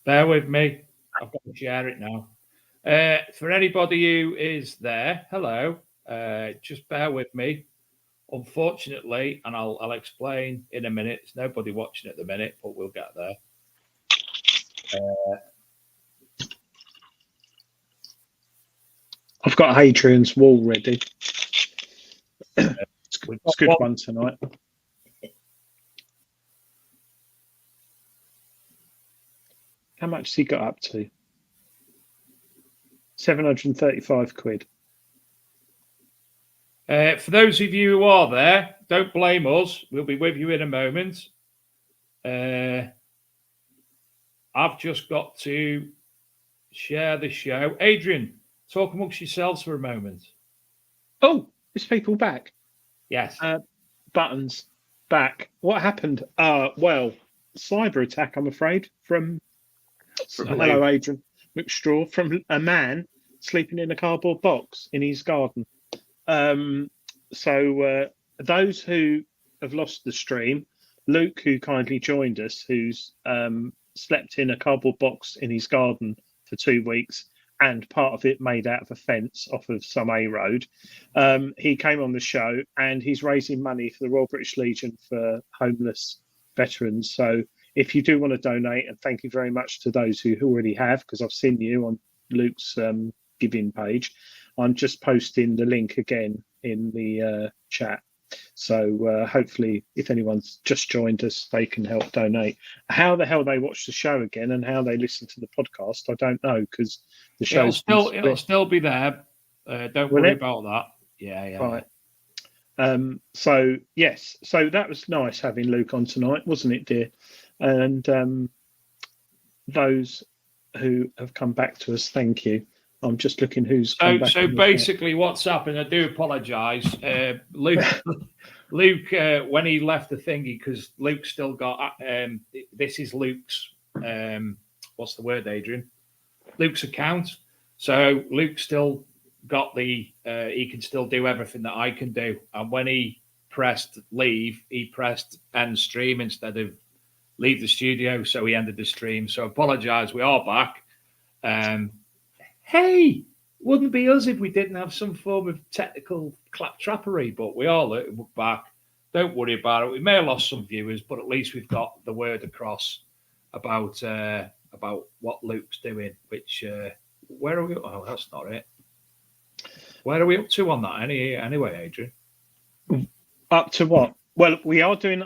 Bear with me. I've got to share it now. For anybody who is there, hello. Just bear with me. Unfortunately, and I'll explain in a minute. There's nobody watching at the minute, but we'll get there. I've got Hadrian's Wall ready. It's a good one tonight. How much has he got up to? 735 quid. For those of you who are there, don't blame us. We'll be with you in a moment. I've just got to share the show. Adrian, talk amongst yourselves for a moment. Oh, is people back? Yes. Buttons back. What happened? Well, cyber attack, I'm afraid, from hello, Adrian McStraw, from a man sleeping in a cardboard box in his garden. So those who have lost the stream, Luke, who kindly joined us, who's slept in a cardboard box in his garden for 2 weeks, and part of it made out of a fence off of some A road. He came on the show and he's raising money for the Royal British Legion for homeless veterans. So if you do want to donate, and thank you very much to those who already have, because I've seen you on Luke's giving page, I'm just posting the link again in the chat. So hopefully, if anyone's just joined us, they can help donate. How the hell they watch the show again and how they listen to the podcast, I don't know, because the show's it'll still be there. Don't worry about that. Yeah. Right. So yes, so that was nice having Luke on tonight, wasn't it, dear? And those who have come back to us, thank you. I'm just looking who's come back. So basically, what's happened? I do apologise, Luke. Luke, when he left the thingy, because Luke's still got. This is Luke's. What's the word, Adrian? Luke's account. So Luke's still got the. He can still do everything that I can do. And when he pressed leave, he pressed end stream instead of leave the studio. So he ended the stream. So apologise. We are back. Hey, wouldn't be us if we didn't have some form of technical claptrappery, but we are back. Don't worry about it. We may have lost some viewers, but at least we've got the word across about what Luke's doing. Which where are we? Oh, that's not it. Where are we up to on that? Anyway, Adrian. Up to what? Well, we are doing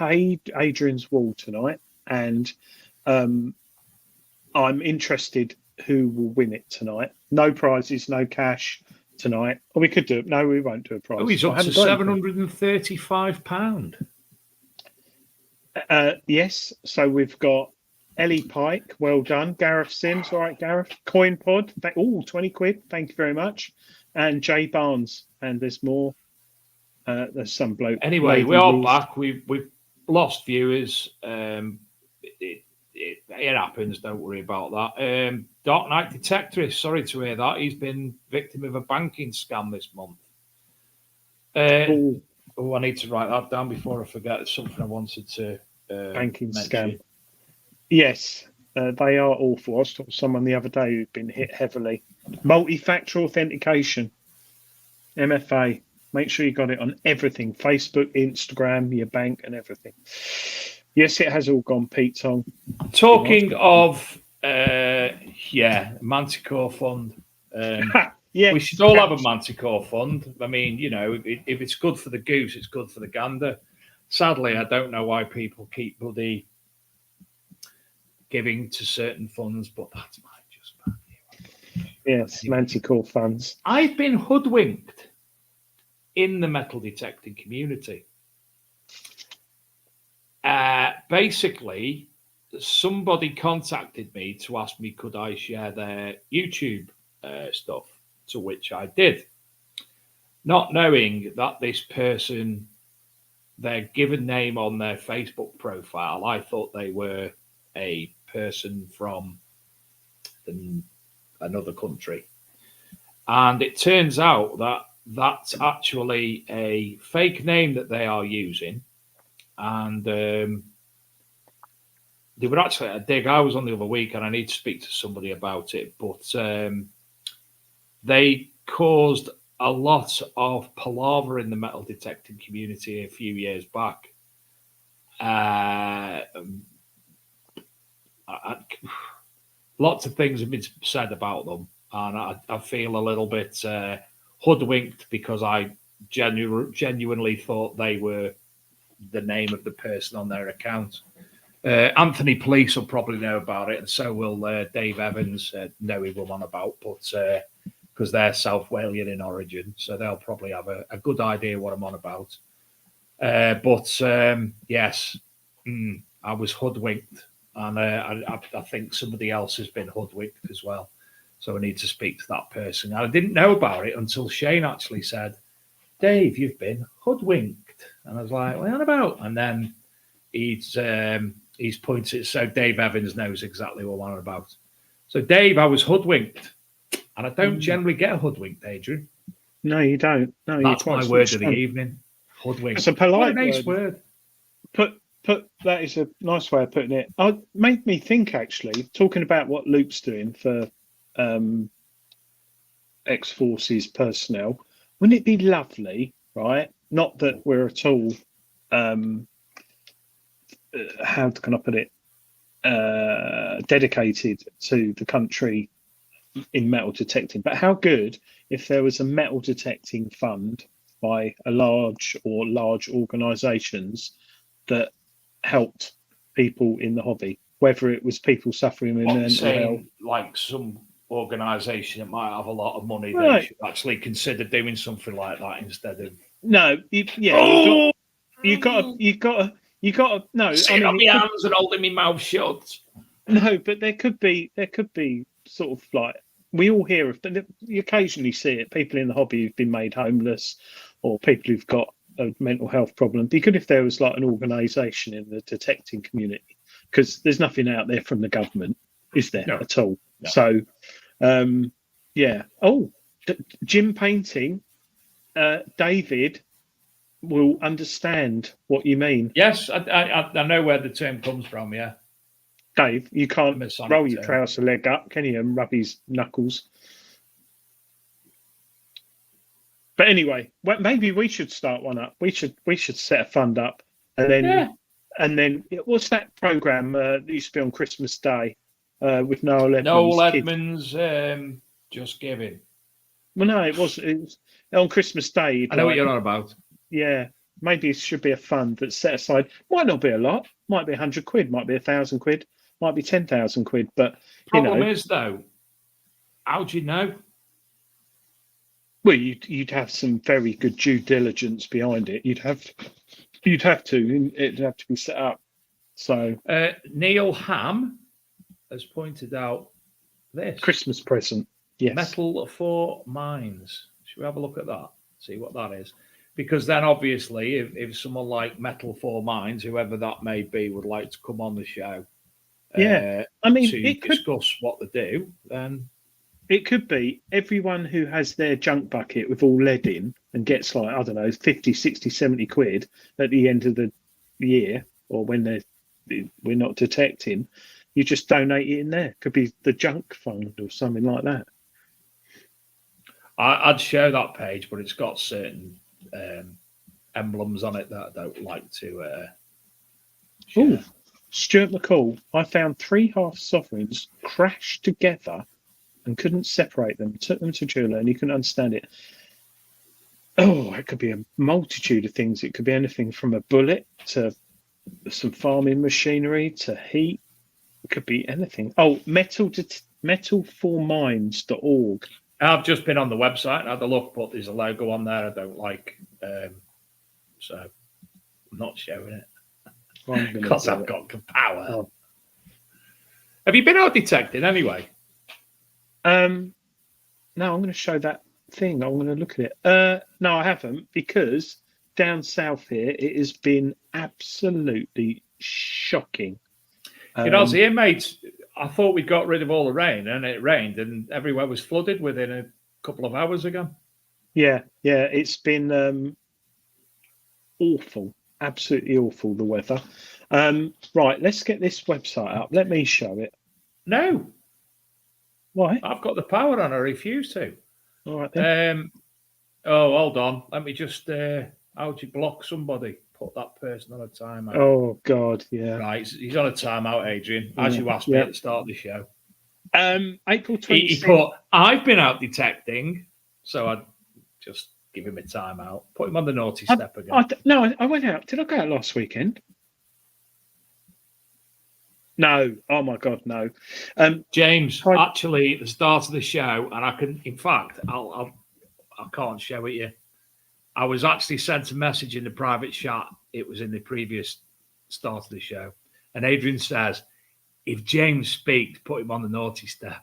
Adrian's Wall tonight, and I'm interested who will win it tonight. No prizes, no cash tonight. Or we could do it. No, we won't do a prize. Oh, he's up to £735. Yes. So we've got Ellie Pike. Well done. Gareth Sims. All right, Gareth. Coin Pod. 20 quid. Thank you very much. And Jay Barnes. And there's more. There's some bloke. Anyway, we are back. We've lost viewers. It happens. Don't worry about that. Dark Knight Detectorist. Sorry to hear that. He's been victim of a banking scam this month. I need to write that down before I forget. It's something I wanted to banking mention. Scam. Yes, they are awful. I was talking to someone the other day who'd been hit heavily. Multi-factor authentication, MFA. Make sure you got it on everything: Facebook, Instagram, your bank, and everything. Yes, it has all gone Pete Tong. Talking of, Manticore Fund. Yeah, we should all have a Manticore Fund. I mean, if it's good for the goose, it's good for the gander. Sadly, I don't know why people keep bloody giving to certain funds, but that's my just. Yes, Manticore funds. I've been hoodwinked in the metal detecting community. Basically, somebody contacted me to ask me could I share their YouTube stuff, to which I did. Not knowing that this person, their given name on their Facebook profile, I thought they were a person from another country. And it turns out that that's actually a fake name that they are using. And they were actually at a dig. I was on the other week, and I need to speak to somebody about it. But they caused a lot of palaver in the metal detecting community a few years back. Lots of things have been said about them, and I feel a little bit hoodwinked because I genuinely thought they were the name of the person on their account. Anthony Police will probably know about it, and so will Dave Evans know who I'm on about, but because they're South Walian in origin, so they'll probably have a good idea what I'm on about. But yes, I was hoodwinked, and I think somebody else has been hoodwinked as well. So I need to speak to that person. And I didn't know about it until Shane actually said, "Dave, you've been hoodwinked," and I was like, "What about?" And then he's pointed. So Dave Evans knows exactly what I'm on about. So Dave, I was hoodwinked, and I don't generally get hoodwinked, Adrian. No, you don't. No, that's my word of the evening. Hoodwinked. It's a polite nice word. Put that is a nice way of putting it. It made me think, actually, talking about what Luke's doing for ex-forces personnel. Wouldn't it be lovely, right? Not that we're at all how can I put it, dedicated to the country in metal detecting, but how good if there was a metal detecting fund by a large organisations that helped people in the hobby, whether it was people suffering with mental health, like some organisation that might have a lot of money, right, they should actually consider doing something like that instead of you got to no. Sitting on my hands and holding my mouth shut. No, but there could be sort of like we all hear of. You occasionally see it. People in the hobby who've been made homeless, or people who've got a mental health problem. Be good if there was like an organisation in the detecting community, because there's nothing out there from the government, is there at all? No. So, yeah. Oh, gym painting. David will understand what you mean. Yes, I know where the term comes from. Yeah, Dave, you can't roll your trouser leg up, can you, and rub his knuckles? But anyway, maybe we should start one up. We should set a fund up, and then what's that program that used to be on Christmas Day with Noel Edmonds? Noel Edmonds, Just Giving. Well, no, it was on Christmas Day. I know what you're on about. Yeah, maybe it should be a fund that's set aside. Might not be a lot. Might be 100 quid. Might be 1,000 quid. Might be 10,000 quid. But problem is though, how do you know? Well, you'd have some very good due diligence behind it. It'd have to be set up. So Neil Ham has pointed out this Christmas present. Yes, Metal for Minds. Should we have a look at that? See what that is. Because then, obviously, if someone like Metal for Minds, whoever that may be, would like to come on the show, I mean, to discuss what they do, then it could be everyone who has their junk bucket with all lead in and gets like, I don't know, 50, 60, 70 quid at the end of the year, or when we're not detecting, you just donate it in there. Could be the junk fund or something like that. I'd share that page, but it's got certain emblems on it that I don't like to share. Oh, Stuart McCall, I found 3 half sovereigns crashed together and couldn't separate them. Took them to a jeweler and he couldn't understand it. Oh, it could be a multitude of things. It could be anything from a bullet to some farming machinery to heat. It could be anything. Oh, metalforminds.org. I've just been on the website and had a look, but there's a logo on there I don't like. So I'm not showing it. Because I've got power. Oh. Have you been out detecting anyway? No, I'm going to show that thing. I'm going to look at it. No, I haven't, because down south here it has been absolutely shocking. Here, mate, I thought we got rid of all the rain, and it rained, and everywhere was flooded within a couple of hours ago. Yeah, it's been awful. Absolutely awful, the weather. Right, let's get this website up. Let me show it. No, Why? I've got the power on. I refuse to. All right then. Oh, hold on. Let me just. How do you block somebody? Put that person on a timeout. Oh God, yeah. Right, he's on a timeout, Adrian. As you asked me at the start of the show. April 26th. He put, I've been out detecting, so I'd just give him a timeout. Put him on the naughty step again. I went out. Did I go out last weekend? No. Oh my God, no. James, actually, at the start of the show, and I can, in fact, I can't show it you. I was actually sent a message in the private chat. It was in the previous start of the show, and Adrian says, "If James speaks, put him on the naughty step."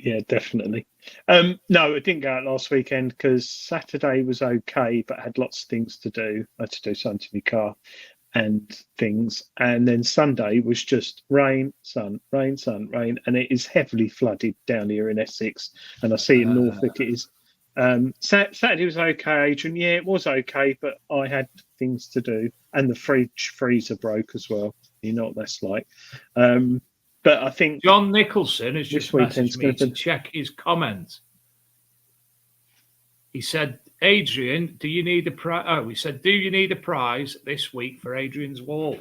Yeah, definitely. No, I didn't go out last weekend because Saturday was okay, but I had lots of things to do. I had to do something to my car and things. And then Sunday was just rain, sun, rain, sun, rain. And it is heavily flooded down here in Essex. And I see in Norfolk it is. Saturday was okay, Adrian. Yeah, it was okay, but I had things to do. And the freezer broke as well. You know what that's like. But I think John Nicholson has just messaged me to check his comment. He said, Adrian, do you need a prize? Oh, he said, do you need a prize this week for Adrian's wall?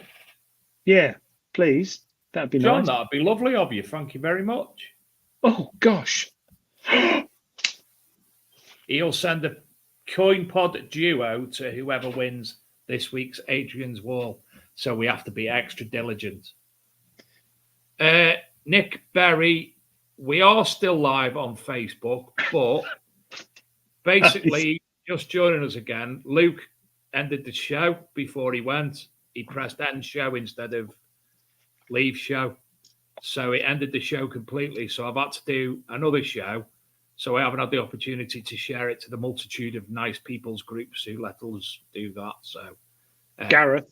Yeah, please. That'd be John, nice. that'd be lovely of you. Thank you very much. Oh, gosh. He'll send a coin pod duo to whoever wins this week's Adrian's wall. So we have to be extra diligent. Nick Berry, we are still live on Facebook, but basically, just joining us again, Luke ended the show before he went. He pressed end show instead of leave show. So it ended the show completely. So I've had to do another show. So I haven't had the opportunity to share it to the multitude of nice people's groups who let us do that. So, Gareth,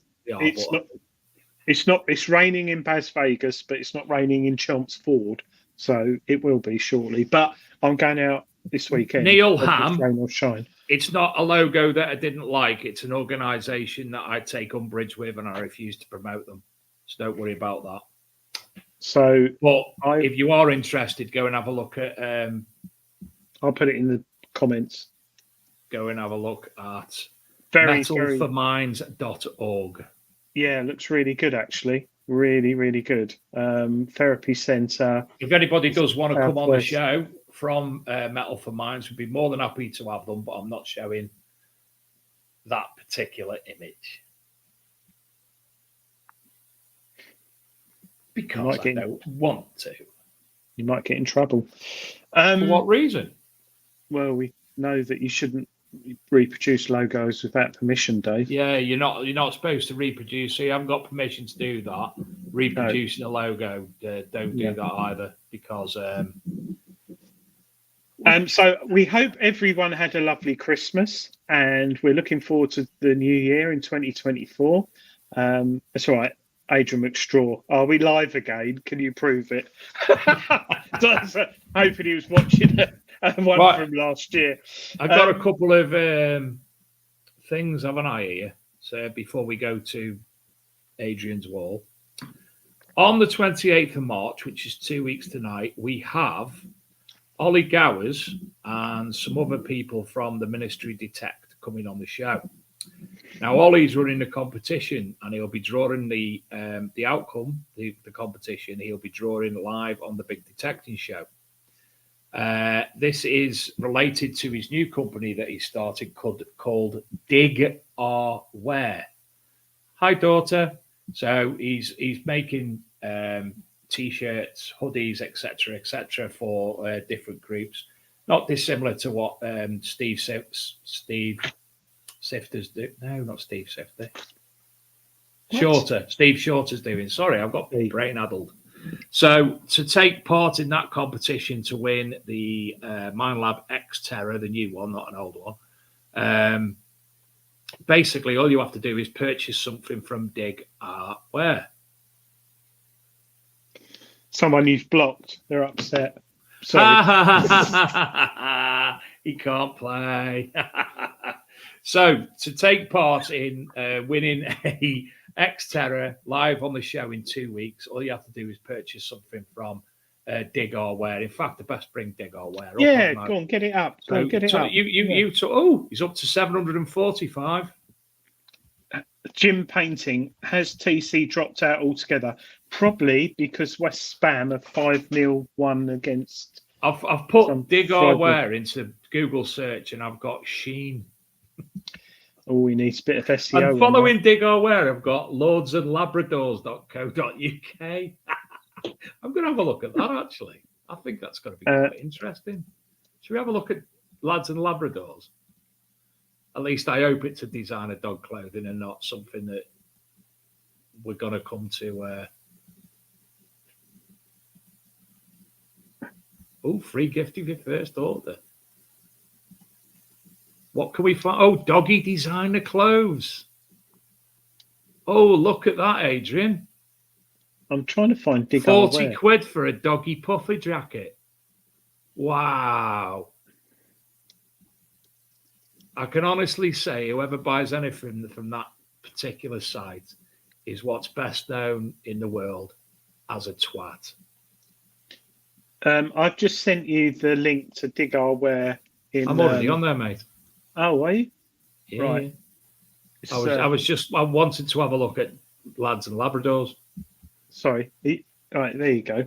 it's raining in Las Vegas, but it's not raining in Chelmsford. So it will be shortly. But I'm going out this weekend. Neil Ham, rain or shine. It's not a logo that I didn't like. It's an organisation that I take umbrage with, and I refuse to promote them. So don't worry about that. So, but if you are interested, go and have a look at. I'll put it in the comments. Go and have a look at metalforminds.org. Yeah, looks really good, actually. Really, really good. Therapy centre. If anybody does want to come on the show from Metal for Minds, we'd be more than happy to have them, but I'm not showing that particular image. Because I don't want to. You might get in trouble. For what reason? Well, we know that you shouldn't reproduce logos without permission, Dave. Yeah, you're not supposed to reproduce, so you haven't got permission to do that. Reproducing a logo, don't do that either, because so we hope everyone had a lovely Christmas, and we're looking forward to the new year in 2024. That's all right. Adrian McStraw, are we live again? Can you prove it? Hoping he was watching one from last year. I've got a couple of things, haven't I, here? So before we go to Adrian's wall. On the 28th of March, which is 2 weeks tonight, we have Ollie Gowers and some other people from the Ministry Detect coming on the show. Now, Ollie's running the competition, and he'll be drawing the outcome, the competition. He'll be drawing live on the Big Detecting Show. This is related to his new company that he started called Dig or Wear. Hi, daughter. So he's making T-shirts, hoodies, etc., for different groups. Not dissimilar to what Steve Sifters do. No, not Steve Sifter. Shorter. Steve Shorter's doing. Sorry, I've got brain addled. So to take part in that competition to win the Mindlab X Terror, the new one, not an old one, basically all you have to do is purchase something from Dig Where. Someone you've blocked. They're upset. Sorry. He can't play. So to take part in winning a Xterra live on the show in 2 weeks, all you have to do is purchase something from Dig or Wear. In fact, the best bring Dig or Wear. Yeah, go on, get it up. Go on, get it up. You took. Oh, he's up to 745. Jim Painting, has TC dropped out altogether? Probably because West Spam have 5-0 won against. I've put Dig or Wear into Google search and I've got Sheen. Oh, he needs a bit of SEO. And following Dig or Wear, I've got lordsandlabradors.co.uk. I'm going to have a look at that, actually. I think that's going to be quite interesting. Should we have a look at Lads and Labradors? At least I hope it's a designer dog clothing and not something that we're going to come to. Free gift of your first order. What can we find? Oh, doggy designer clothes. Oh, look at that, Adrian. I'm trying to find 40 quid for a doggy puffer jacket. Wow. I can honestly say whoever buys anything from that particular site is what's best known in the world as a twat. I've just sent you the link to Dig Our Wear. I'm already on there, mate. Oh, are you? Yeah. Right. I wanted to have a look at Lads and Labradors. Sorry. All right, there you go.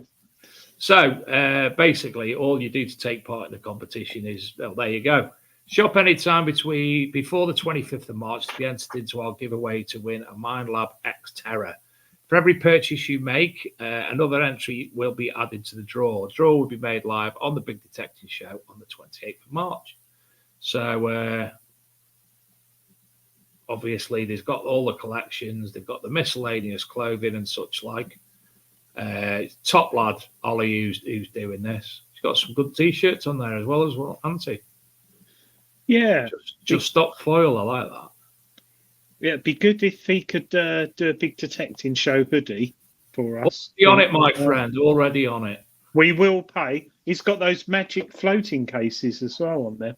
So basically, all you do to take part in the competition is, well, there you go. Shop anytime before the 25th of March to be entered into our giveaway to win a MindLab Xterra. For every purchase you make, another entry will be added to the draw. The draw will be made live on the Big Detecting Show on the 28th of March. So obviously, they've got all the collections. They've got the miscellaneous clothing and such like. Top lad, Ollie, who's doing this. He's got some good T-shirts on there as well, hasn't he? Yeah. Just stop foil. I like that. Yeah, it'd be good if he could do a Big Detecting Show hoodie for us. Already on it, my friend. Already on it. We will pay. He's got those magic floating cases as well on there.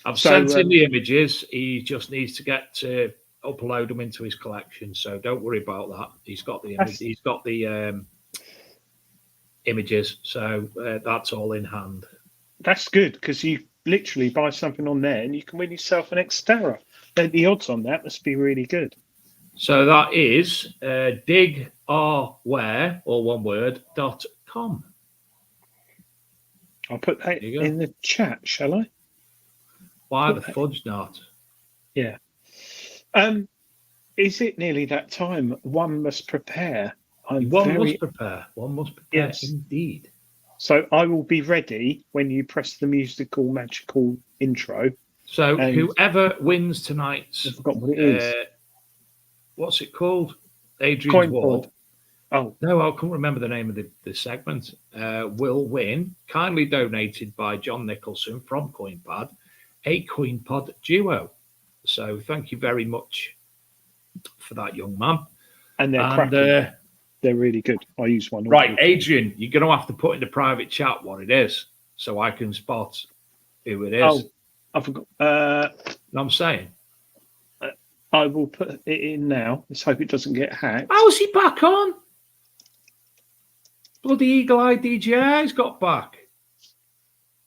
I've sent him the images. He just needs to get to upload them into his collection. So don't worry about that. He's got the image. He's got the images. So that's all in hand. That's good because you literally buy something on there and you can win yourself an Xterra. The odds on that must be really good. So that is digrwear, all one word, .com. I'll put that in the chat, shall I? Why the fudge not? Yeah. Is it nearly that time? One must prepare. One must prepare. Yes. Indeed. So I will be ready when you press the musical magical intro. So whoever wins tonight's, I forgot what it is. What's it called? Adrian's Coin Wall. pod. Oh no, I can't remember the name of the segment. Will win, kindly donated by John Nicholson from CoinPad, a CoinPod duo. So thank you very much for that, young man. And they're cracking. They're really good. I use one. Right, Adrian, you're going to have to put in the private chat what it is so I can spot who it is. Oh, I forgot. No, I'm saying. I will put it in now. Let's hope it doesn't get hacked. How's he back on? Bloody eagle-eyed DJI's got back.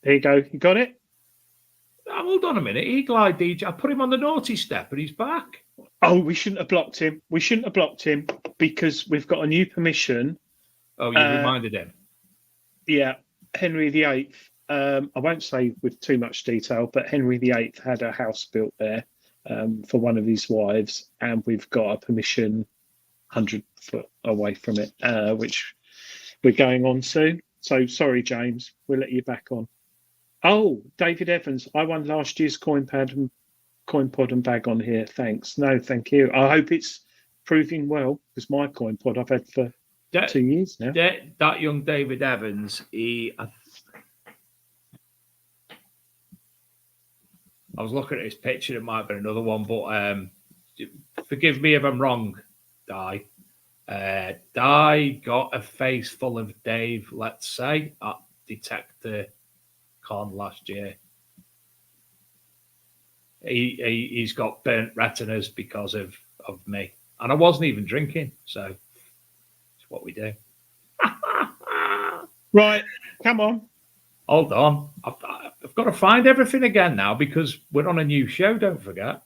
There you go. You got it? Hold on a minute. Eagle-eyed DJI. I put him on the naughty step and he's back. Oh, we shouldn't have blocked him. We shouldn't have blocked him because we've got a new permission. Oh, you reminded him. Yeah. Henry VIII. I won't say with too much detail, but Henry VIII had a house built there for one of his wives, and we've got a permission 100 foot away from it, which we're going on soon. So sorry, James, we'll let you back on. Oh, David Evans, I won last year's CoinPod and bag on here. Thanks. No, thank you. I hope it's proving well because my CoinPod I've had for 2 years now. That young David Evans, I was looking at his picture. It might have been another one, but forgive me if I'm wrong, Di. Di got a face full of Dave, let's say, at Detector Con last year. He's got burnt retinas because of me, and I wasn't even drinking. So it's what we do. Right, come on. Hold on, I've got to find everything again now because we're on a new show. Don't forget.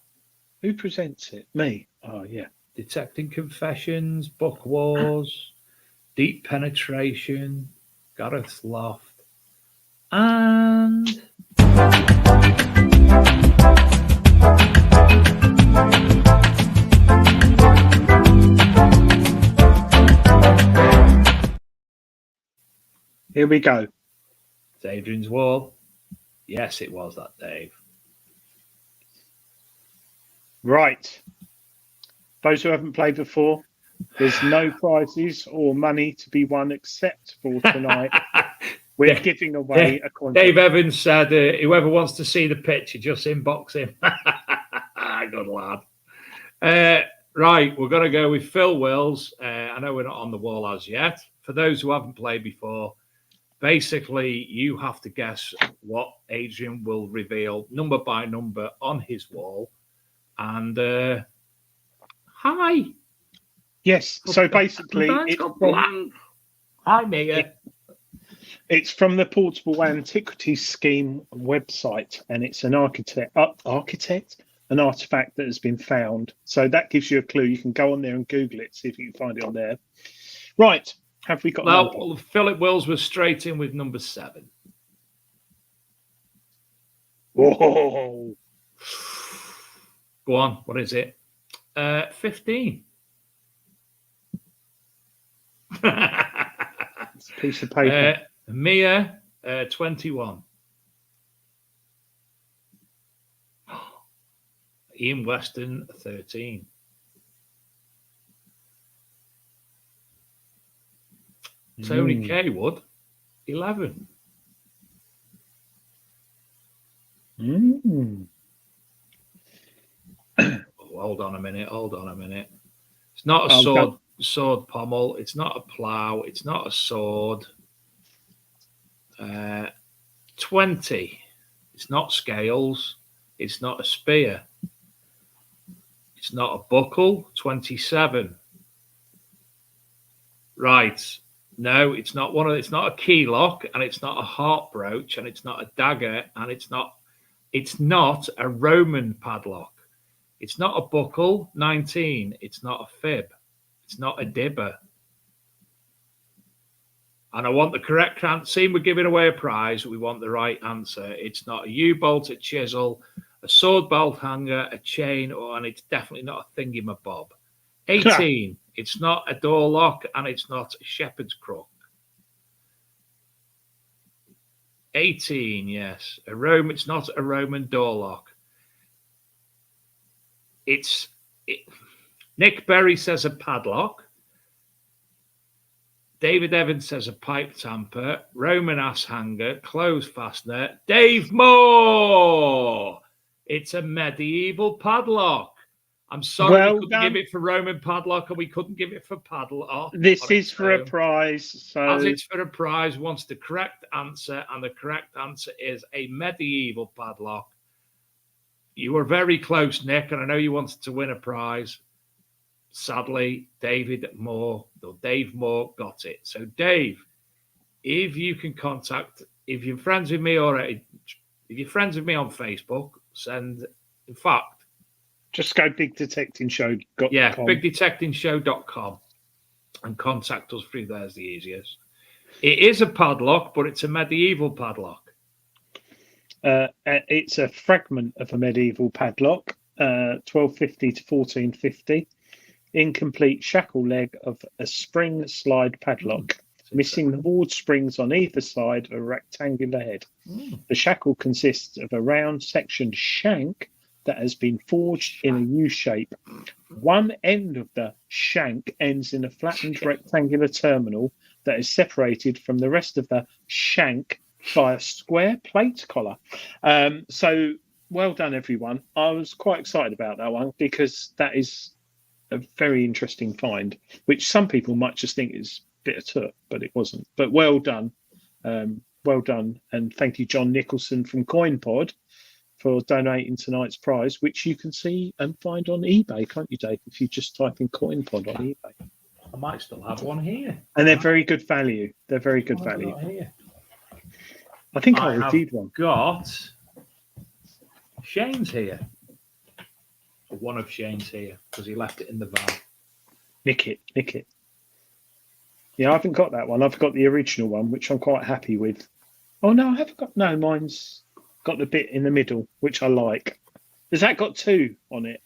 Who presents it? Me. Oh yeah. Detecting Confessions, Book Wars, Deep Penetration, Gareth's Loft, and Here we go. it's Adrian's Wall. Yes, it was that, Dave. Right. Those who haven't played before, there's no prizes or money to be won except for tonight. We're giving away a coin. Dave Evans said, whoever wants to see the picture, just inbox him. Good lad. Right, we're going to go with Phil Wills. I know we're not on the wall as yet. For those who haven't played before, basically, you have to guess what Adrian will reveal number by number on his wall. And hi. Yes. So basically, hi, Mia. It's from the Portable Antiquities Scheme website, and it's an artifact that has been found. So that gives you a clue. You can go on there and Google it, see if you can find it on there. Right. Have we got? Well, Philip Wills was straight in with number 7. Whoa. Go on. What is it? 15. It's a piece of paper. Mia, 21. Ian Weston, 13. Tony Kaywood, 11. Hold on a minute. It's not a sword pommel. It's not a plough. It's not a sword. 20. It's not scales. It's not a spear. It's not a buckle. 27. Right. No, it's not it's not a key lock, and it's not a heart brooch, and it's not a dagger, and it's not a Roman padlock. It's not a buckle. 19. It's not a fib. It's not a dibber. And I want the correct answer. Seeing we're giving away a prize, we want the right answer. It's not a U-bolt, a chisel, a sword belt hanger, a chain, and it's definitely not a thingamabob. 18. It's not a door lock, and it's not a shepherd's crook. 18, yes. It's not a Roman door lock. Nick Berry says a padlock. David Evans says a pipe tamper, Roman ass hanger, clothes fastener. Dave Moore! It's a medieval padlock. I'm sorry we couldn't give it for Roman padlock and we couldn't give it for padlock. This is for a prize. So as it's for a prize, wants the correct answer, and the correct answer is a medieval padlock. You were very close, Nick, and I know you wanted to win a prize. Sadly, Dave Moore got it. So, Dave, if you can contact, if you're friends with me already, if you're friends with me on Facebook, in fact, just go bigdetectingshow.com. Yeah, bigdetectingshow.com and contact us through there is the easiest. It is a padlock, but it's a medieval padlock. It's a fragment of a medieval padlock, 1250 to 1450. Incomplete shackle leg of a spring slide padlock, missing the board springs on either side of a rectangular head. The shackle consists of a round sectioned shank that has been forged in a U shape. One end of the shank ends in a flattened rectangular terminal that is separated from the rest of the shank by a square plate collar. So well done, everyone. I was quite excited about that one because that is a very interesting find, which some people might just think is a bit of took, but it wasn't. But well done. And thank you, John Nicholson from CoinPod, for donating tonight's prize, which you can see and find on eBay, can't you, Dave? If you just type in Coin Pod on eBay. I might still have one here. And they're very good value. They're very good What have I value. got here? I think I I have reviewed one. got Shane's here. Or one of Shane's here because he left it in the van. Nick it. Yeah, I haven't got that one. I've got the original one, which I'm quite happy with. Oh, no, I haven't got... No, mine's got the bit in the middle, which I like. Has that got 2 on it?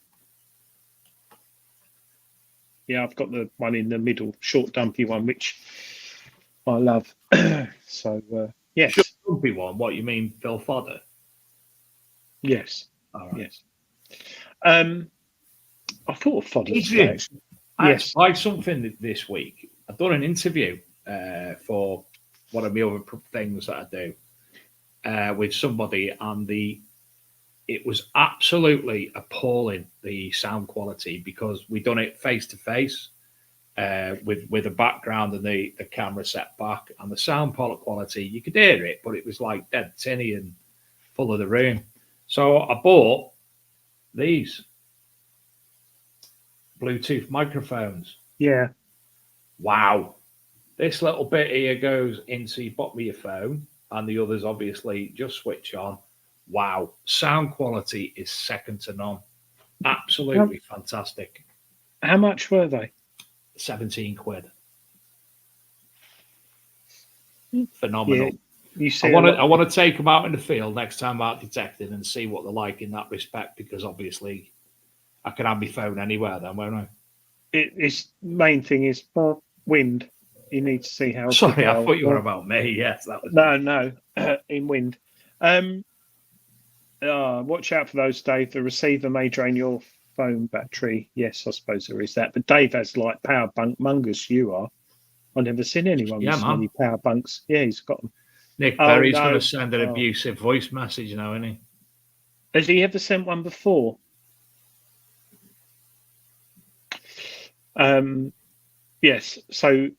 Yeah, I've got the one in the middle, short, dumpy one, which I love. So, yes. Short, dumpy one? What, you mean Phil Fodder? Yes. All right. Yes. I thought of Fodder today, actually. I Yes. tried something this week. I've done an interview for one of my other things that I do with somebody, and it was absolutely appalling, the sound quality, because we done it face to face with a background and the camera set back, and the sound quality, you could hear it, but it was like dead tinny and full of the room. So I bought these Bluetooth microphones. Yeah. Wow. This little bit here goes into your bottom of your phone, and the others obviously just switch on. Wow. Sound quality is second to none. Absolutely fantastic. How much were they? 17 quid. Phenomenal. Yeah, you see, I want to take them out in the field next time out detecting and see what they're like in that respect, because obviously I can have my phone anywhere then, won't I? Its main thing is wind. You need to see how. Sorry, I thought you were about me. Yes, that was no, in wind. Watch out for those, Dave. The receiver may drain your phone battery. Yes, I suppose there is that. But Dave has like power bunk mungus. You are. I've never seen anyone with so many power bunks. Yeah, he's got them. Nick Berry's going to send an abusive voice message now, isn't he? Has he ever sent one before? Yes. So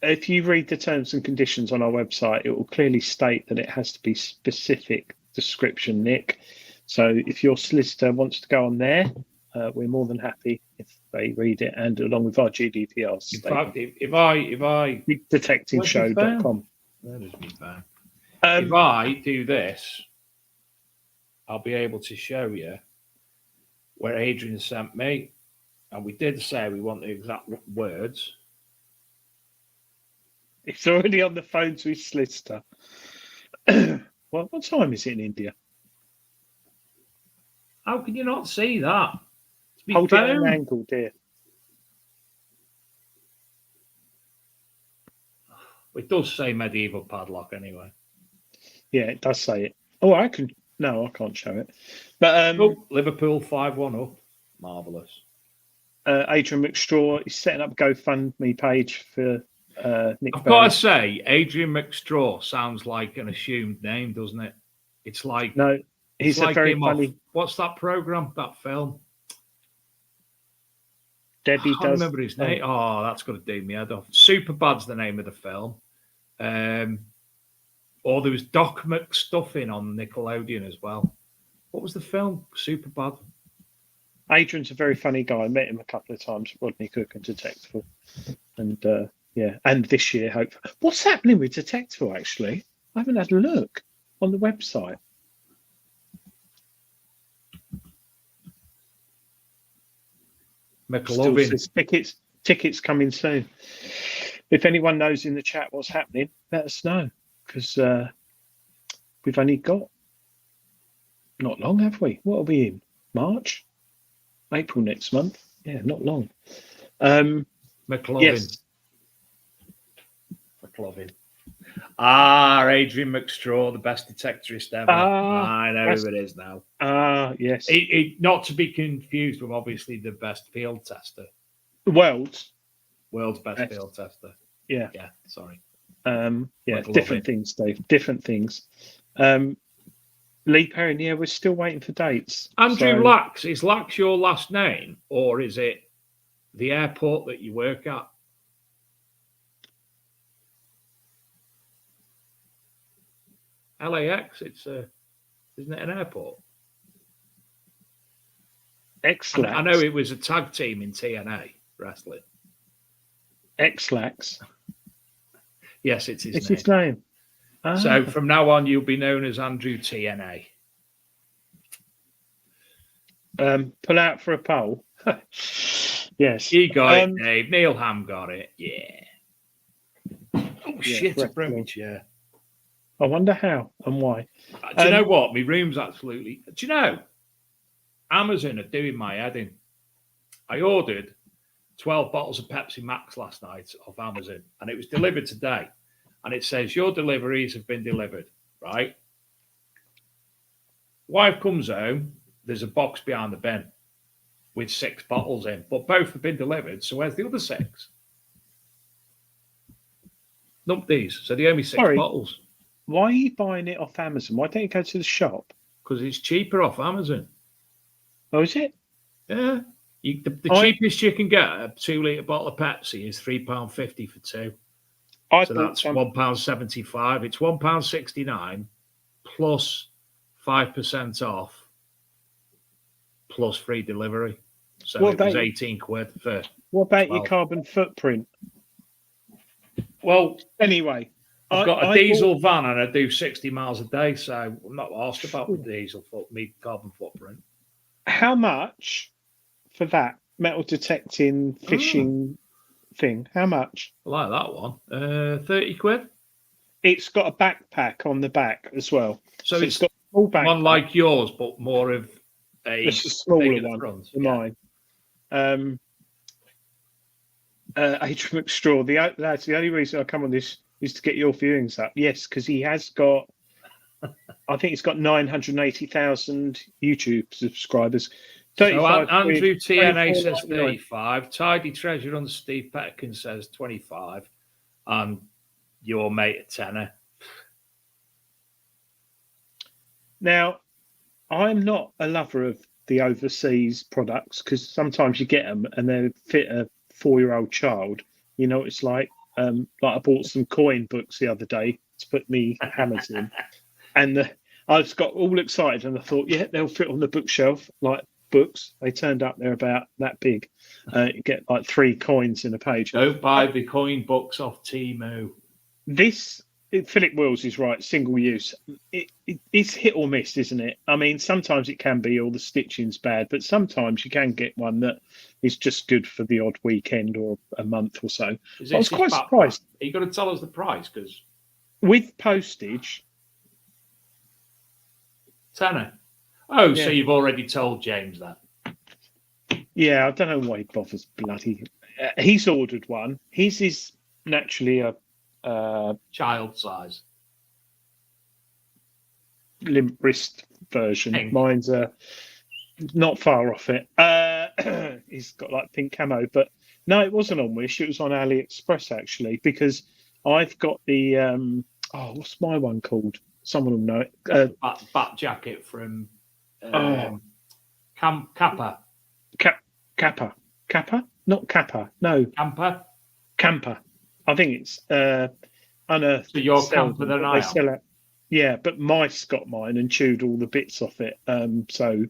if you read the terms and conditions on our website, it will clearly state that it has to be specific description, Nick. So if your solicitor wants to go on there, we're more than happy if they read it, and along with our GDPR statement. In fact, if I detectiveshow.com. That is me phone. If I do this, I'll be able to show you where Adrian sent me, and we did say we want the exact words. It's already on the phone to his solicitor. Well, what time is it in India? How can you not see that? Hold it at an angle, dear. It does say medieval padlock anyway. Yeah, it does say it. Oh, I can't show it. But Liverpool 5-1 up. Marvellous. Adrian McStraw is setting up a GoFundMe page for Nick. I've got to say, Adrian McStraw sounds like an assumed name, doesn't it? It's like no, he's a very funny. What's that program? That film? Debbie I can't remember his name. Oh, that's going to do me head off. Superbad's the name of the film. Or there was Doc McStuffin on Nickelodeon as well. What was the film? Superbad. Adrian's a very funny guy. I met him a couple of times at Rodney Cook and Detectival. And and this year, hopefully. What's happening with Detectival, actually? I haven't had a look on the website. McLovin. Tickets coming soon. If anyone knows in the chat what's happening, let us know, because we've only got not long, have we? What are we in? March? April next month? Yeah, not long. McLovin. Yes. McLovin. Adrian McStraw, the best detectorist ever. I know who it is now. Yes. Not to be confused with obviously the best field tester. World's best field tester. Yeah. Yeah, sorry. Different things, Dave. Different things. Lee Perrin, we're still waiting for dates. Andrew Lax. Is Lax your last name, or is it the airport that you work at? LAX, isn't it an airport? X-Lax. I know it was a tag team in TNA wrestling. X-Lax. Yes, it's his It's name. his name. Ah. So from now on, you'll be known as Andrew TNA. Pull out for a poll. Yes. He got it, Dave. Neil Ham got it. Yeah. Oh, shit, I broke my chair. I wonder how and why. Do you know what? My room's absolutely... Do you know? Amazon are doing my head in. I ordered 12 bottles of Pepsi Max last night off Amazon, and it was delivered today. And it says, your deliveries have been delivered, right? Wife comes home, there's a box behind the bin with 6 bottles in, but both have been delivered. So where's the other 6? Not these. So they owe me 6 bottles. Why are you buying it off Amazon? Why don't you go to the shop? Because it's cheaper off Amazon. Oh, is it? Yeah. The cheapest you can get a 2-litre bottle of Pepsi is £3.50 for 2. So that's £1.75. It's £1.69 plus 5% off plus free delivery. So it was 18 quid for. What about your carbon footprint? Well, anyway, I've got a diesel van and I do 60 miles a day, so I'm not asked about my carbon footprint. How much for that metal detecting fishing thing? How much? I like that one. 30 quid. It's got a backpack on the back as well. So it's got a small backpack. One like yours, but more of it's a smaller one than mine. Adrian McStraw, that's the only reason I come on this is to get your viewings up. Yes, because he has got, I think he's got 980,000 YouTube subscribers. So Andrew TNA says 35. Tidy Treasure on Steve Petkin says 25. And your mate at tenner. Now, I'm not a lover of the overseas products because sometimes you get them and they fit a 4-year-old child. You know, it's like I bought some coin books the other day to put me hammers in, and I just got all excited and I thought, yeah, they'll fit on the bookshelf like books. They turned up, they're about that big. You get like 3 coins in a page. Don't buy the coin books off Temu. Philip Wills is right, single use. It's hit or miss, isn't it? I mean, sometimes it can be, or the stitching's bad, but sometimes you can get one that is just good for the odd weekend or a month or so. I was quite surprised. Are you going to tell us the price? Because with postage, tenner. Oh, yeah. So you've already told James that? Yeah, I don't know why he bothers bloody. He's ordered one. His is naturally a child size limp wrist version. Mine's not far off it. He's got like pink camo, but no, it wasn't on Wish. It was on AliExpress actually, because I've got the what's my one called? Someone will know it. Bat jacket from Kappa. Kappa, not Kappa. No, Camper. I think it's unearthed. So you're camper than I am. Yeah, but mice got mine and chewed all the bits off it. So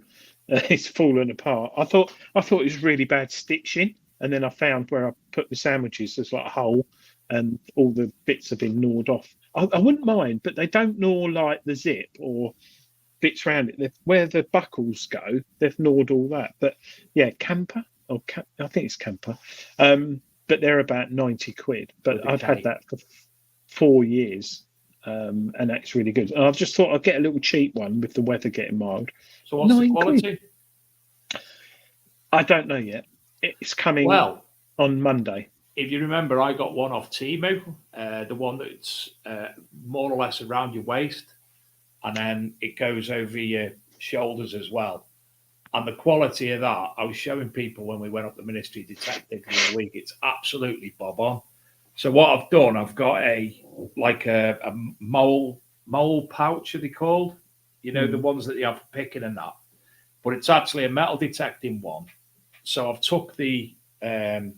it's fallen apart. I thought it was really bad stitching, and then I found where I put the sandwiches, there's like a hole, and all the bits have been gnawed off. I wouldn't mind, but they don't gnaw like the zip or bits around it. Where the buckles go, they've gnawed all that. But yeah, Camper, I think it's Camper. But they're about 90 quid. But I've had that for 4 years, and that's really good. And I've just thought I'd get a little cheap one with the weather getting mild. So what's the quality? I don't know yet. It's coming on Monday. If you remember, I got one off Temu, the one that's more or less around your waist, and then it goes over your shoulders as well. And the quality of that, I was showing people when we went up the Ministry Detective the other week. It's absolutely bob on. So what I've done, I've got a mole pouch, are they called? You know, the ones that you have for picking and that. But it's actually a metal detecting one. So I've took the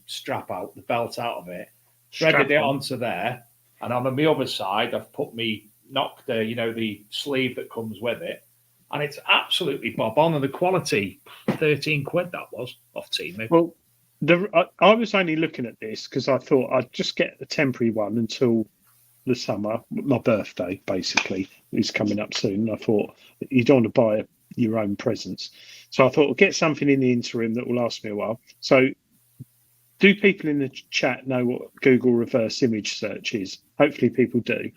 strap out, the belt out of it, threaded it onto there, and on the other side, I've put the sleeve that comes with it. and it's absolutely bob on, and the quality, 13 quid that was off Temu. Well, I was only looking at this because I thought I'd just get a temporary one until the summer. My birthday, basically, is coming up soon. I thought you don't want to buy your own presents. So I thought I'll get something in the interim that will last me a while. So do people in the chat know what Google reverse image search is? Hopefully people do.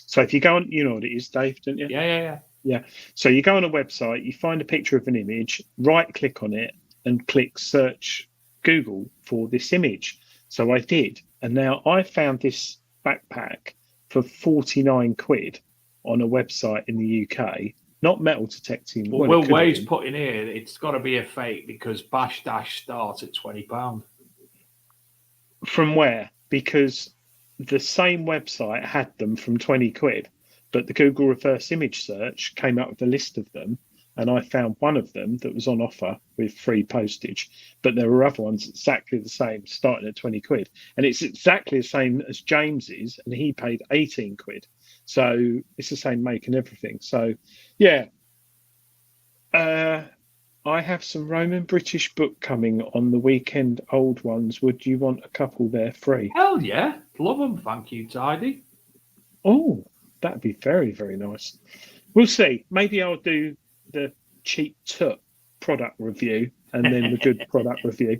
So if you go on, you know what it is, Dave, don't you? Yeah. So you go on a website, you find a picture of an image, right click on it and click search Google for this image. So I did. And now I found this backpack for 49 quid on a website in the UK, not metal detecting. Well, Will Wade's put in here, it's got to be a fake because Bash Dash starts at £20. From where? Because the same website had them from 20 quid, but the Google reverse image search came up with a list of them, and I found one of them that was on offer with free postage. But there were other ones exactly the same, starting at 20 quid. And it's exactly the same as James's, and he paid 18 quid. So it's the same make and everything. So, yeah. I have some Roman British book coming on the weekend, old ones. Would you want a couple there free? Hell yeah. Love them. Thank you, Tidy. Oh, that'd be very, very nice. We'll see. Maybe I'll do the cheap tut product review and then the good product review,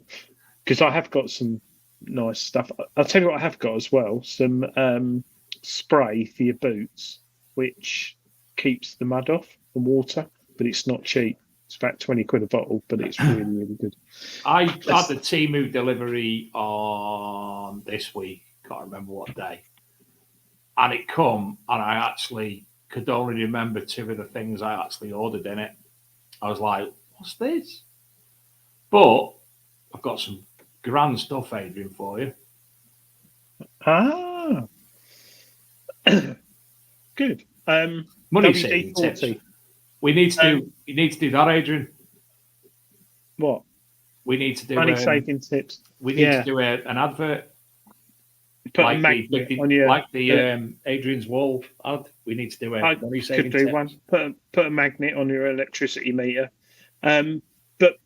because I have got some nice stuff. I'll tell you what I have got as well, some spray for your boots, which keeps the mud off and water, but it's not cheap. It's about 20 quid a bottle, but it's really, really good. I had the Temu delivery on this week. Can't remember what day. And it come, and I actually could only remember two of the things I actually ordered in it. I was like, what's this? But I've got some grand stuff, Adrian, for you. Ah. Good. Money saving tips. We need to do. You need to do that, Adrian. What? We need to do money saving tips. We need to do an advert. Put like a magnet the, on your like the Adrian's wall ad. We need to do a money saving could do tips. one. Put a magnet on your electricity meter. But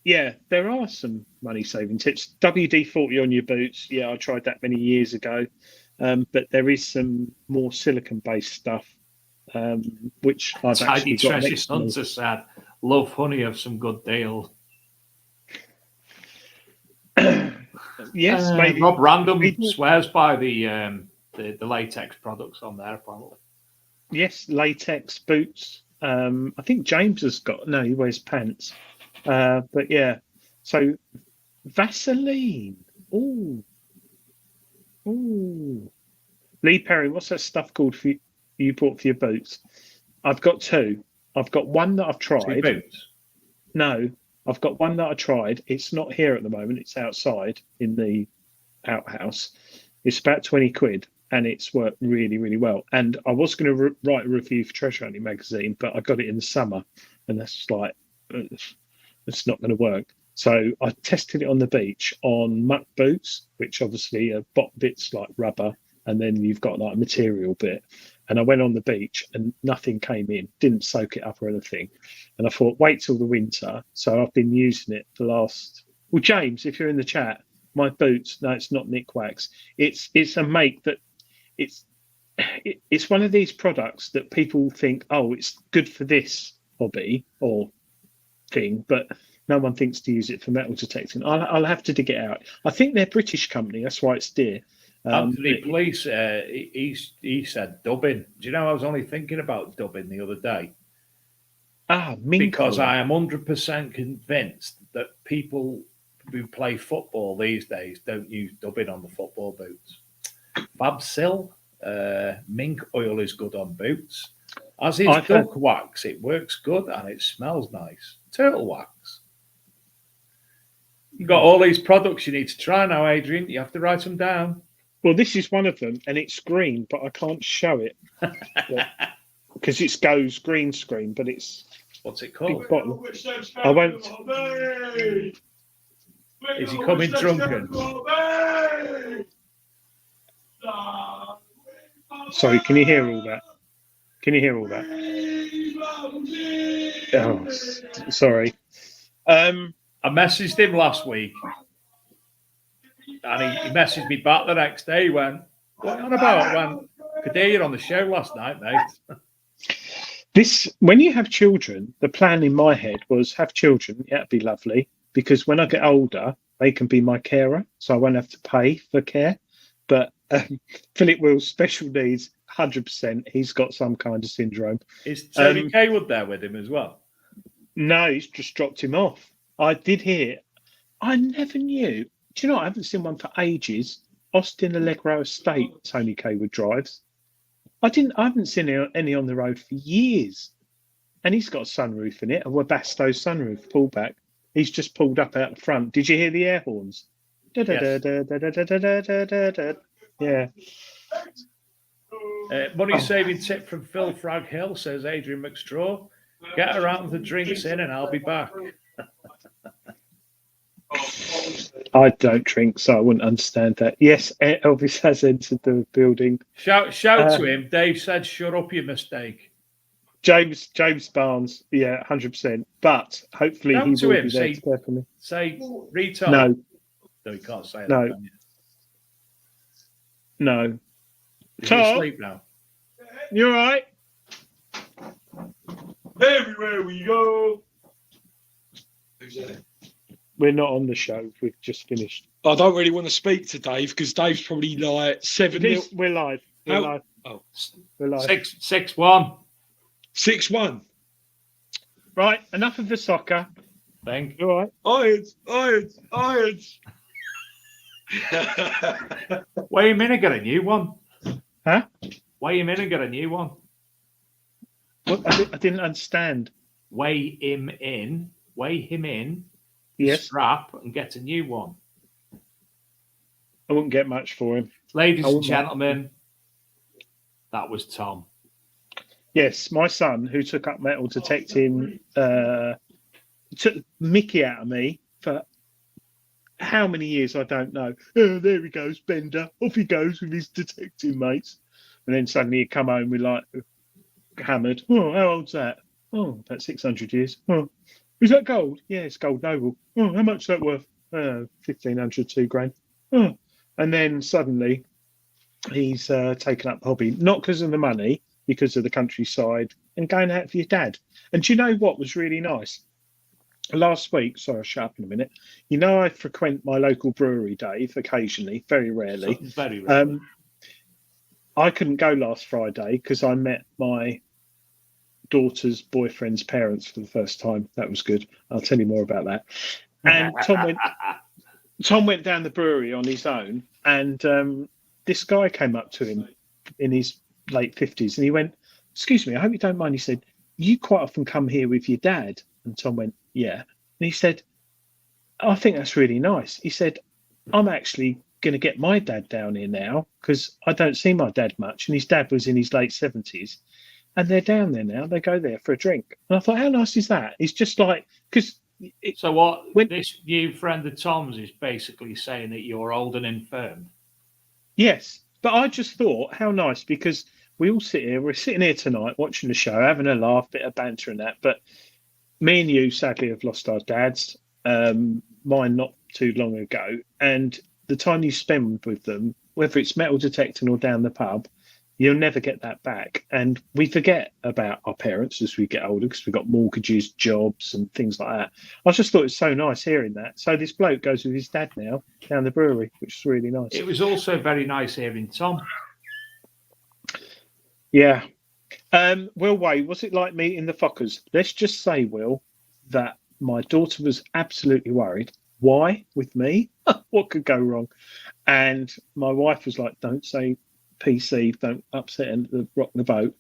yeah, there are some money saving tips. WD-40 on your boots. Yeah, I tried that many years ago. But there is some more silicon based stuff. Which I've actually got Treasure Hunter said, love honey of some good deals. Yes, maybe. Rob Random swears by the latex products on there, apparently. Yes, latex boots. I think James has got, no, he wears pants. But yeah, so Vaseline. Ooh. Lee Perry, what's that stuff called you bought for your boots? I've got two. I've got one that I've tried. 2 boots? No, I've got one that I tried. It's not here at the moment. It's outside in the outhouse. It's about 20 quid and it's worked really, really well. And I was going to write a review for Treasure Hunting magazine, but I got it in the summer and that's like, it's not going to work. So I tested it on the beach on muck boots, which obviously are bits like rubber, and then you've got like a material bit. And I went on the beach and nothing came in, didn't soak it up or anything. And I thought, wait till the winter. So I've been using it the last. Well, James, if you're in the chat, my boots. No, it's not Nick Wax. It's a make that it's one of these products that people think, oh, it's good for this hobby or thing, but no one thinks to use it for metal detecting. I'll have to dig it out. I think they're a British company. That's why it's dear. Anthony Police, he said dubbing. Do you know I was only thinking about dubbing the other day? Because I am 100% convinced that people who play football these days don't use dubbing on the football boots. Fabsil, mink oil is good on boots. As is duck wax, it works good and it smells nice. Turtle wax. You've got all these products you need to try now, Adrian. You have to write them down. Well, this is one of them, and it's green, but I can't show it because it goes green screen. But it's what's it called? Big bottle. I won't. Is he coming drunken? Sorry, can you hear all that? Can you hear all that? Oh, sorry. I messaged him last week, and he messaged me back the next day. He went, "What are you on about?" I went, "Could hear you on the show last night, mate." This, when you have children, the plan in my head was have children. Yeah, it'd be lovely because when I get older, they can be my carer, so I won't have to pay for care. But Philip Will's special needs, 100%. He's got some kind of syndrome. Is Tony Kaywood there with him as well? No, he's just dropped him off. I did hear. I never knew. Do you know? I haven't seen one for ages. Austin Allegro Estate, Tony Kaywood drives. I haven't seen any on the road for years. And he's got a sunroof in it, a Webasto sunroof pullback. He's just pulled up out the front. Did you hear the air horns? Yes. Yeah. Money saving tip from Phil Frag Hill, says Adrian McStraw. Get around the drinks in and I'll be back. I don't drink, so I wouldn't understand that. Yes, Elvis has entered the building. Shout to him. Dave said, "Shut up, your mistake." James Barnes, yeah, 100%. But hopefully Shout he to will him, be there to care for me. Say, Rito. No, he can't say that. No. Can you? no. He's Tom? asleep now. You all right? Everywhere we go. Who's that? We're not on the show. We've just finished. I don't really want to speak to Dave because Dave's probably like 7-0. We're live. We're live. Oh, We're live. 6-1. 6-1. Right, enough of the soccer. Thank You all right? Irons. Why you in and get a new one? Huh? Why you in and get a new one? What? I didn't understand. Weigh him in. Yes. Strap and get a new one. I wouldn't get much for him. Ladies and gentlemen, that was Tom. Yes, my son, who took up metal detecting, took Mickey out of me for how many years, I don't know. Oh, there he goes, Bender. Off he goes with his detecting mates. And then suddenly he'd come home with like hammered. Oh, how old's that? Oh, about 600 years. Oh, is that gold? Yeah, it's gold noble. Oh, how much is that worth? 1,500, £2,000. Oh. And then suddenly he's taken up the hobby, not because of the money, because of the countryside and going out for your dad. And do you know what was really nice? Last week, sorry, I'll shut up in a minute. You know, I frequent my local brewery, Dave, occasionally, very rarely. Very rarely. I couldn't go last Friday because I met my daughter's boyfriend's parents for the first time. That was good. I'll tell you more about that. And Tom went down the brewery on his own, and this guy came up to him in his late 50s, and he went, "Excuse me, I hope you don't mind." He said, "You quite often come here with your dad?" And Tom went, "Yeah." And he said, "I think that's really nice." He said, "I'm actually going to get my dad down here now because I don't see my dad much." And his dad was in his late 70s. And they're down there now. They go there for a drink. And I thought, how nice is that? It's just like, because... So this new friend of Tom's is basically saying that you're old and infirm? Yes. But I just thought, how nice, because we all sit here. We're sitting here tonight watching the show, having a laugh, bit of banter and that. But me and you, sadly, have lost our dads. Mine not too long ago. And the time you spend with them, whether it's metal detecting or down the pub, you'll never get that back. And we forget about our parents as we get older because we've got mortgages, jobs and things like that. I just thought it's so nice hearing that. So this bloke goes with his dad now down the brewery, which is really nice. It was also very nice hearing Tom. Yeah. Will Way, was it like meeting the Fockers? Let's just say, Will, that my daughter was absolutely worried. Why with me? What could go wrong? And my wife was like, don't say PC, don't upset and rock the boat.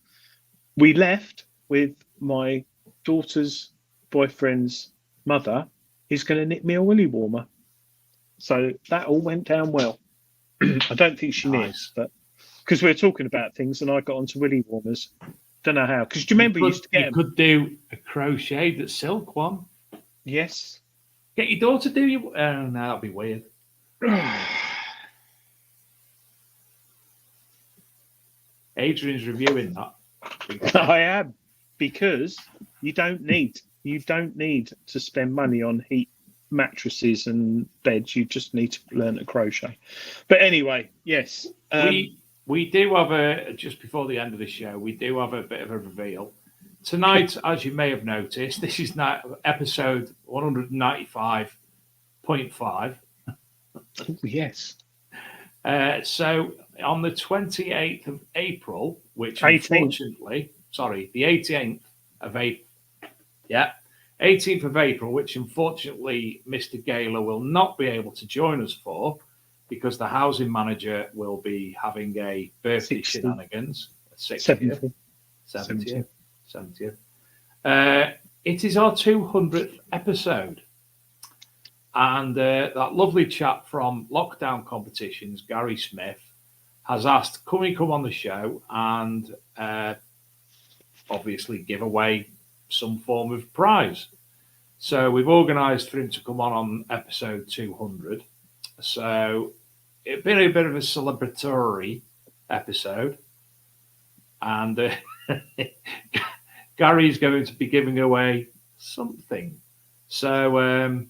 We left with my daughter's boyfriend's mother is going to knit me a willy warmer. So that all went down well. I don't think she knits, but because we were talking about things and I got onto willy warmers. Don't know how. Because do you remember you used to get them? You could do a crocheted silk one. Yes. Get your daughter to do you. Oh, no, that'd be weird. Adrian's reviewing that. I am. because you don't need to spend money on heat mattresses and beds. You just need to learn to crochet. But anyway, yes. We do have just before the end of the show, we do have a bit of a reveal. Tonight, as you may have noticed, this is now episode 195.5. Yes. So on the 28th of April, which 18th. unfortunately, the 18th of April, 18th of April, which unfortunately Mr. Gaylor will not be able to join us for, because the housing manager will be having a birthday 60. shenanigans. 70th. 70th. It is our 200th episode. And that lovely chap from Lockdown Competitions, Gary Smith, has asked, can we come on the show and obviously give away some form of prize? So we've organised for him to come on episode 200. So it's been a bit of a celebratory episode. And Gary's going to be giving away something. So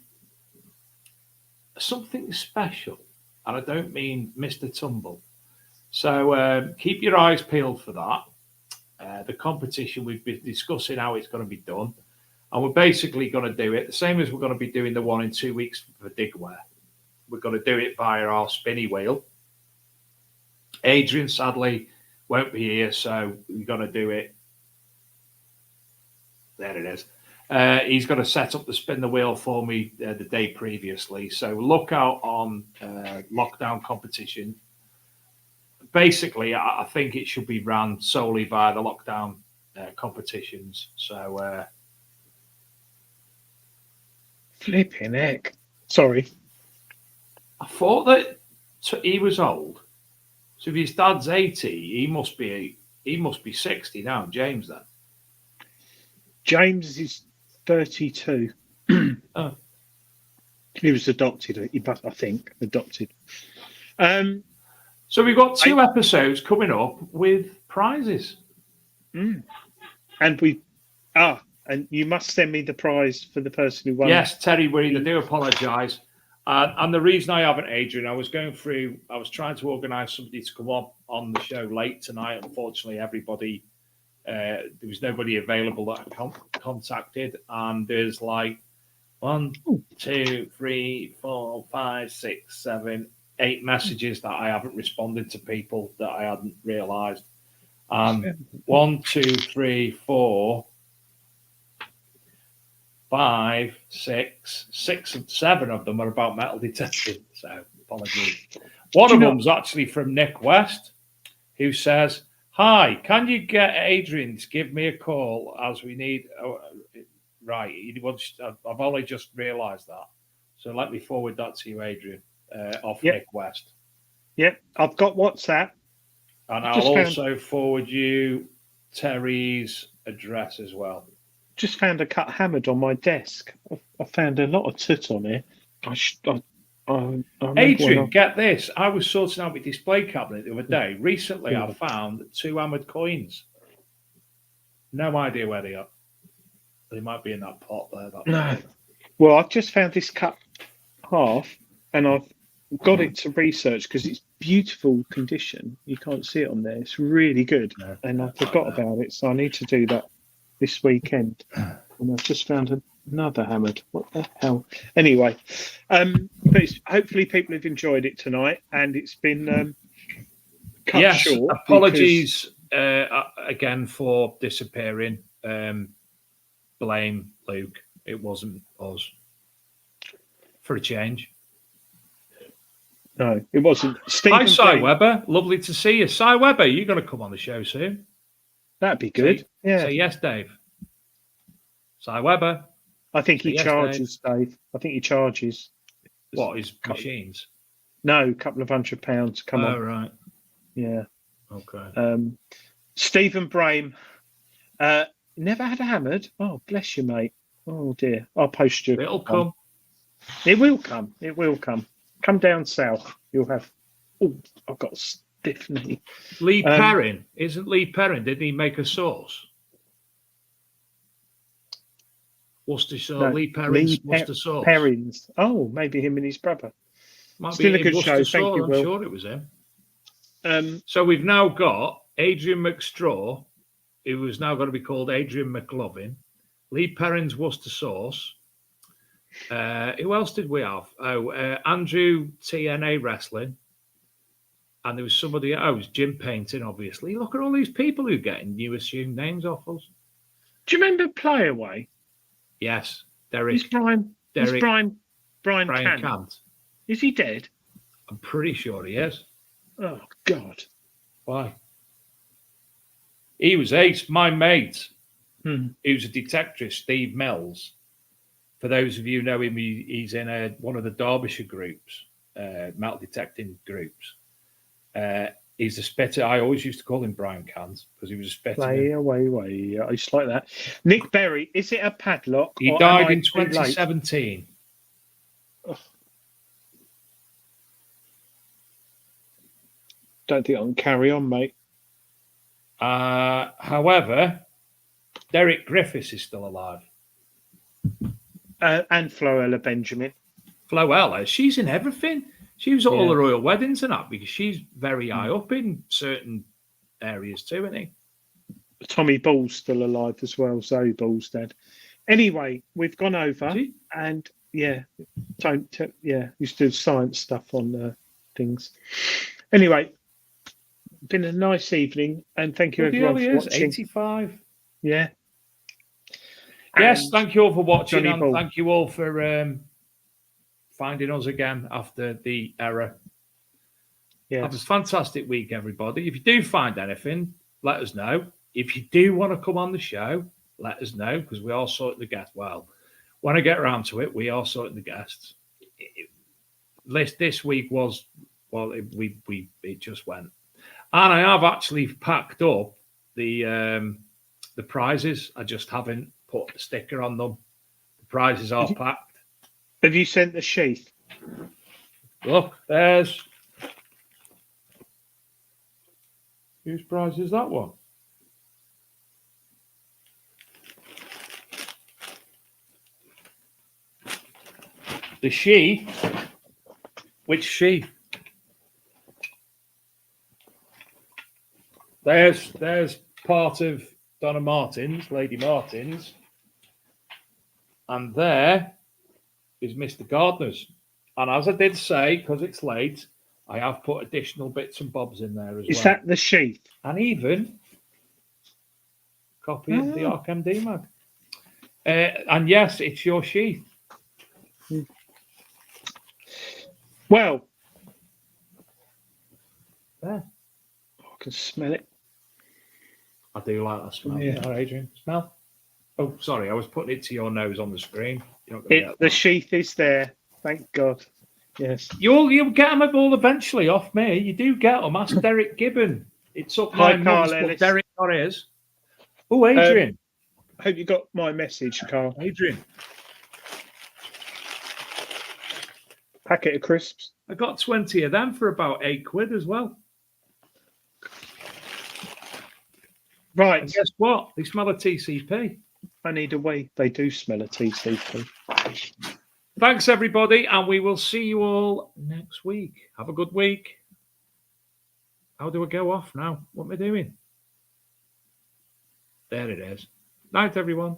something special. And I don't mean Mr. Tumble. So keep your eyes peeled for that. The competition, we've been discussing how it's going to be done. And we're basically going to do it the same as we're going to be doing the one in 2 weeks for Digware. We're going to do it via our spinny wheel. Adrian, sadly, won't be here, so we're going to do it. There it is. He's going to set up the spin the wheel for me the day previously. So look out on Lockdown Competition. Basically, I think it should be run solely via the Lockdown competitions. So flipping heck. Sorry. I thought that he was old. So if his dad's 80, he must be 60 now, James, then. James is 32. Oh. He was adopted, I think. So we've got 2 episodes coming up with prizes. And and you must send me the prize for the person who won. Yes, Terry Weed, I do apologise. And the reason I haven't, Adrian, I was trying to organise somebody to come on the show late tonight. Unfortunately, there was nobody available that I contacted. And there's like 1, 2, 3, 4, 5, 6, 7, 8 messages that I haven't responded to people that I hadn't realised. 1, 2, 3, 4, 5, 6, and 7 of them are about metal detecting. So apologies. One of them's actually from Nick West, who says, "Hi, can you get Adrian to give me a call as we need?" Right, I've only just realised that. So let me forward that to you, Adrian, off Nick West. Yep, I've got WhatsApp. And I'll also forward you Terry's address as well. Just found a cut hammered on my desk. I found a lot of soot on it. Adrian, get this. I was sorting out my display cabinet the other day. Recently, I found 2 hammered coins. No idea where they are. They might be in that pot there. No. Well, I've just found this cut half, and I've got it to research because it's beautiful condition. You can't see it on there. It's really good. No, and I forgot about it, so I need to do that this weekend. And I've just found another hammered. What the hell? Anyway, but hopefully people have enjoyed it tonight, and it's been cut short. Apologies again for disappearing. Blame Luke. It wasn't us. For a change. No, it wasn't. Hi, Cy Webber. Lovely to see you. Cy Webber, you're going to come on the show soon. That'd be good. Say yes, Dave. Cy Webber. I think he charges, Dave. I think he charges. What, his machines? No, a couple of £100 to come on. Oh, right. Yeah. Okay. Stephen Brame. Never had a hammered. Oh, bless you, mate. Oh, dear. I'll post you. It'll come. It will come. It will come. Come down south. You'll have. Oh, I've got stiff knee. Lee Perrin. Isn't Lee Perrin? Didn't he make a sauce? Worcestershire, No, Lee Perrins, Lee Worcester sauce. Perrins. Oh, maybe him and his brother. Might Still be a good Worcester show. sauce. Thank you, I'm Will. sure it was him. Um, So we've now got Adrian McStraw, who is now going to be called Adrian McLovin, Lee Perrins, Worcester sauce. Who else did we have? Andrew TNA Wrestling. And there was somebody, it was Jim Painting, obviously. Look at all these people who are getting new assumed names off us. do you remember Playaway? Yes, Is Derek. Brian Brian Cant? Cant. Is he dead? I'm pretty sure he is. Oh, God. Why? He was ace. My mate, Hmm. he was a detective, Steve Mills. For those of you who know him, he's in one of the Derbyshire groups, metal detecting groups. He's a spitter. I always used to call him Brian Cant because he was a spitter. Play. I just like that. Nick Berry, is it a padlock? He or died am I in too late? 2017. Don't think I can carry on, mate. However, Derek Griffiths is still alive. And Floella Benjamin. Floella, she's in everything. She was at all Yeah. the royal weddings and that because she's very high up in certain areas too, isn't he? Tommy Ball's still alive as well. Zoe Ball's dead. Anyway, we've gone over, and used to do science stuff on things. Anyway, been a nice evening, and thank you everyone for watching. 85. Yeah. Yes, And thank you all for watching, Johnny and Ball. thank you all for finding us again after the error. Yeah. Have a fantastic week, everybody. If you do find anything, let us know. If you do want to come on the show, let us know because we are sorting the guests. Well, when I get around to it, we are sorting the guests. This week was, well, it just went. And I have actually packed up the prizes. I just haven't put the sticker on them. The prizes are packed. Have you sent the sheath? Look, there's. Whose prize is that one? The sheath. Which sheath? There's part of Donna Martin's, Lady Martin's, and there is Mr. Gardner's. And as I did say, because it's late, I have put additional bits and bobs in there as well. Is that the sheath? And even a copy of the ArkMD mag. And yes, it's your sheath. Well, There. I can smell it. I do like that smell. Yeah. Yeah, Adrian, smell. Oh, sorry, I was putting it to your nose on the screen. You're not gonna get The that. sheath is there. Thank God. Yes. You'll get them all eventually off me. You do get them. Ask Derek Gibbon. It took Hi, 9 Carl months, but Ellis. Derek got his. Oh, Adrian. Hope you got my message, Carl. Adrian, Packet of crisps. I got 20 of them for about £8 as well. Right. And guess what? They smell of TCP. I need a wee. They do smell of TCP. Thanks, everybody, and we will see you all next week. Have a good week. How do I go off now? What am I doing? There it is. Night, everyone.